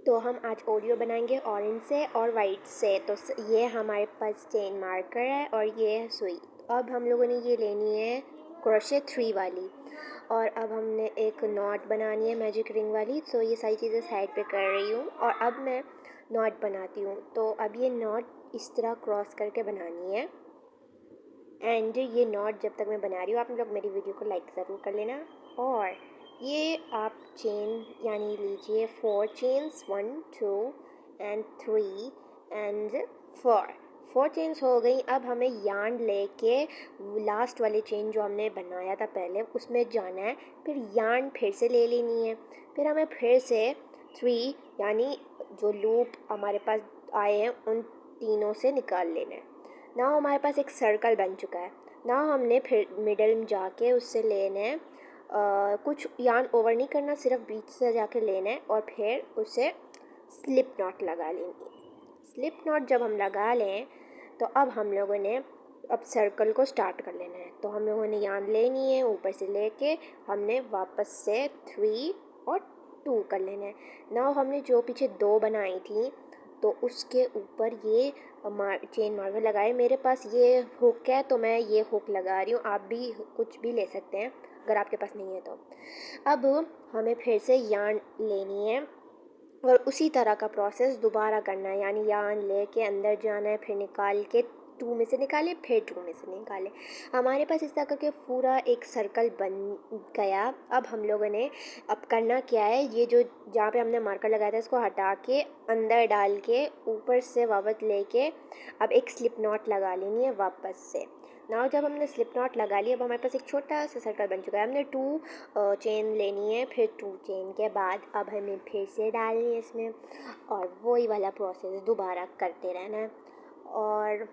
तो हम आज ओरियो बनाएंगे ऑरेंज से और वाइट से। तो ये हमारे पास चेन मार्कर है और ये है सुई। अब हम लोगों ने ये लेनी है क्रोशे 3 वाली, और अब हमने एक नॉट बनानी है मैजिक रिंग वाली। तो ये सारी चीज़ें साइड पे कर रही हूँ और अब मैं नॉट बनाती हूँ। तो अब ये नॉट इस तरह क्रॉस करके बनानी है। एंड ये नॉट जब तक मैं बना रही हूँ आप लोग मेरी वीडियो को लाइक ज़रूर कर लेना। और ये आप चेन यानी लीजिए 4 चेन्स, 1 2 एंड 3 एंड 4 चेन्स हो गई। अब हमें यार्न लेके लास्ट वाले चेन जो हमने बनाया था पहले उसमें जाना है, फिर यार्न फिर से ले लेनी है। फिर हमें फिर से 3 यानी जो लूप हमारे पास आए हैं उन तीनों से निकाल लेना है। ना हमारे पास एक सर्कल बन चुका है। ना हमने फिर मिडल में जाके उससे लेना है, कुछ यार्न ओवर नहीं करना, सिर्फ बीच से जाके लेना है और फिर उसे स्लिप नॉट लगा लेनी है। स्लिप नॉट जब हम लगा लें तो अब हम लोगों ने अब सर्कल को स्टार्ट कर लेना है। तो हम लोगों ने यार्न लेनी है, ऊपर से लेके हमने वापस से 3 और 2 कर लेना है। ना हमने जो पीछे 2 बनाई थी तो उसके ऊपर ये चेन मार्कर लगाए। मेरे पास ये हुक है तो मैं ये हुक लगा रही हूँ, आप भी कुछ भी ले सकते हैं अगर आपके पास नहीं है तो। अब हमें फिर से यार्न लेनी है और उसी तरह का प्रोसेस दोबारा करना है, यानी यार्न लेके अंदर जाना है, फिर निकाल के 2 में से निकाले, फिर 2 में से निकाले। हमारे पास इस तरह करके पूरा एक सर्कल बन गया। अब हम लोगों ने अब करना क्या है, ये जो जहाँ पे हमने मार्कर लगाया था इसको हटा के अंदर डाल के ऊपर से वापस लेके अब एक स्लिप नॉट लगा लेनी है वापस से। नाउ जब हमने स्लिप नॉट लगा ली अब हमारे पास एक छोटा सा सर्कल बन चुका है। हमने 2 चेन लेनी है, फिर 2 चेन के बाद अब हमें फिर से डालनी है इसमें और वही वाला प्रोसेस दोबारा करते रहना है। और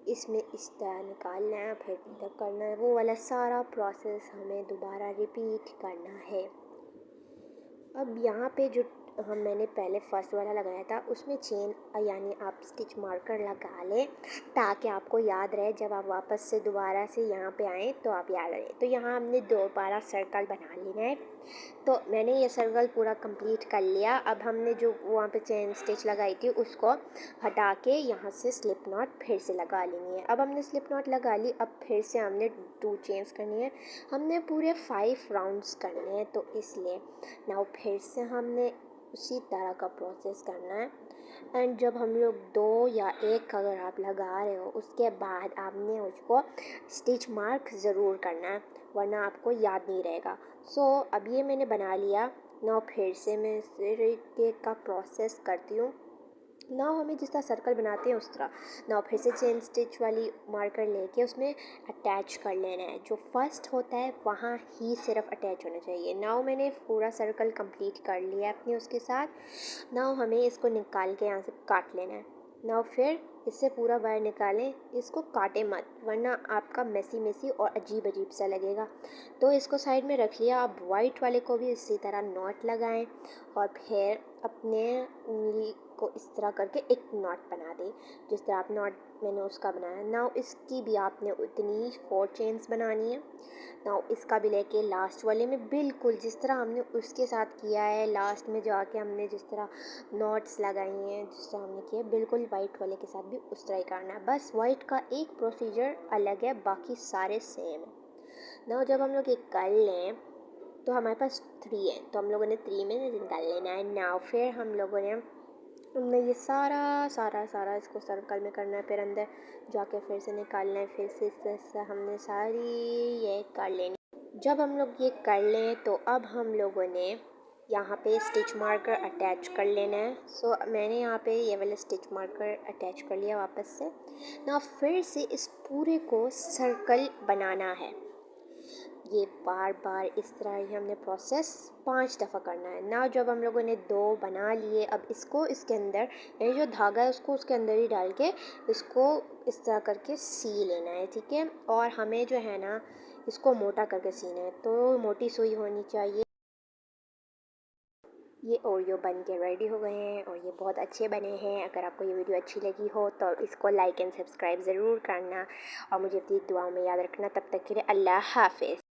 इसमें इस तरह निकालना है, फिर तक करना है, वो वाला सारा प्रोसेस हमें दोबारा रिपीट करना है। अब यहाँ पे जो मैंने पहले फर्स्ट वाला लगाया था उसमें चेन यानी आप स्टिच मार्कर लगा लें ताकि आपको याद रहे, जब आप वापस से दोबारा से यहाँ पे आएँ तो आप याद रहे। तो यहाँ हमने दोबारा सर्कल बना लेना है। तो मैंने ये सर्कल पूरा कंप्लीट कर लिया। अब हमने जो वहाँ पे चेन स्टिच लगाई थी उसको हटा के यहाँ से स्लिप नॉट फिर से लगा लेनी है। अब हमने स्लिप नॉट लगा ली, अब फिर से हमने 2 चेन्स करनी है। हमने पूरे 5 राउंड्स करने हैं तो इसलिए नाउ फिर से हमने उसी तरह का प्रोसेस करना है। एंड जब हम लोग 2 या 1 अगर आप लगा रहे हो उसके बाद आपने उसको स्टिच मार्क ज़रूर करना है, वरना आपको याद नहीं रहेगा। सो अब ये मैंने बना लिया। नाउ फिर से मैं इस तरीके का प्रोसेस करती हूँ। नाउ हमें जिस तरह सर्कल बनाते हैं उस तरह नाउ फिर से चेन स्टिच वाली मार्कर लेके उसमें अटैच कर लेना है। जो फर्स्ट होता है वहाँ ही सिर्फ अटैच होना चाहिए। नाउ मैंने पूरा सर्कल कंप्लीट कर लिया अपने उसके साथ। नाउ हमें इसको निकाल के यहाँ से काट लेना है। नाउ फिर इससे पूरा वायर निकालें, इसको काटे मत वरना आपका मेसी और अजीब अजीब सा लगेगा। तो इसको साइड में रख लिया। अब वाइट वाले को भी इसी तरह नॉट लगाएं और फिर अपने उंगली को इस तरह करके एक नॉट बना दें जिस तरह आप नॉट मैंने उसका बनाया। नाउ इसकी भी आपने उतनी 4 चेन्स बनानी है। नाउ इसका भी लेके लास्ट वाले में बिल्कुल जिस तरह हमने उसके साथ किया है, लास्ट में जाके हमने जिस तरह नॉट्स लगाई हैं जिस तरह हमने किया बिल्कुल वाइट वाले के साथ भी उस तरह ही करना है। बस वाइट का एक प्रोसीजर अलग है, बाकी सारे सेम है। नाउ जब हम लोग ये कर लें तो हमारे पास 3 है तो हम लोगों ने 3 में निकाल लेना है। नाउ फिर हम लोगों ने हमने ये सारा इसको सर्कल में करना है, फिर अंदर जाके फिर से निकालना है, फिर से इससे हमने सारी ये कर लेनी। जब हम लोग ये कर लें तो अब हम लोगों ने यहाँ पे स्टिच मार्कर अटैच कर लेना है। सो मैंने यहाँ पे ये वाला स्टिच मार्कर अटैच कर लिया वापस से। ना फिर से इस पूरे को सर्कल बनाना है। ये बार बार इस तरह ही हमने प्रोसेस 5 दफ़ा करना है। ना जब हम लोगों ने 2 बना लिए अब इसको इसके अंदर ये जो धागा है उसको उसके अंदर ही डाल के इसको इस तरह करके सी लेना है, ठीक है। और हमें जो है ना इसको मोटा करके सीना है, तो मोटी सुई होनी चाहिए। ये ओरियो बन के रेडी हो गए हैं और ये बहुत अच्छे बने हैं। अगर आपको ये वीडियो अच्छी लगी हो तो इसको लाइक एंड सब्सक्राइब ज़रूर करना और मुझे अपनी दुआओं में याद रखना। तब तक के लिए अल्लाह हाफ़िज़।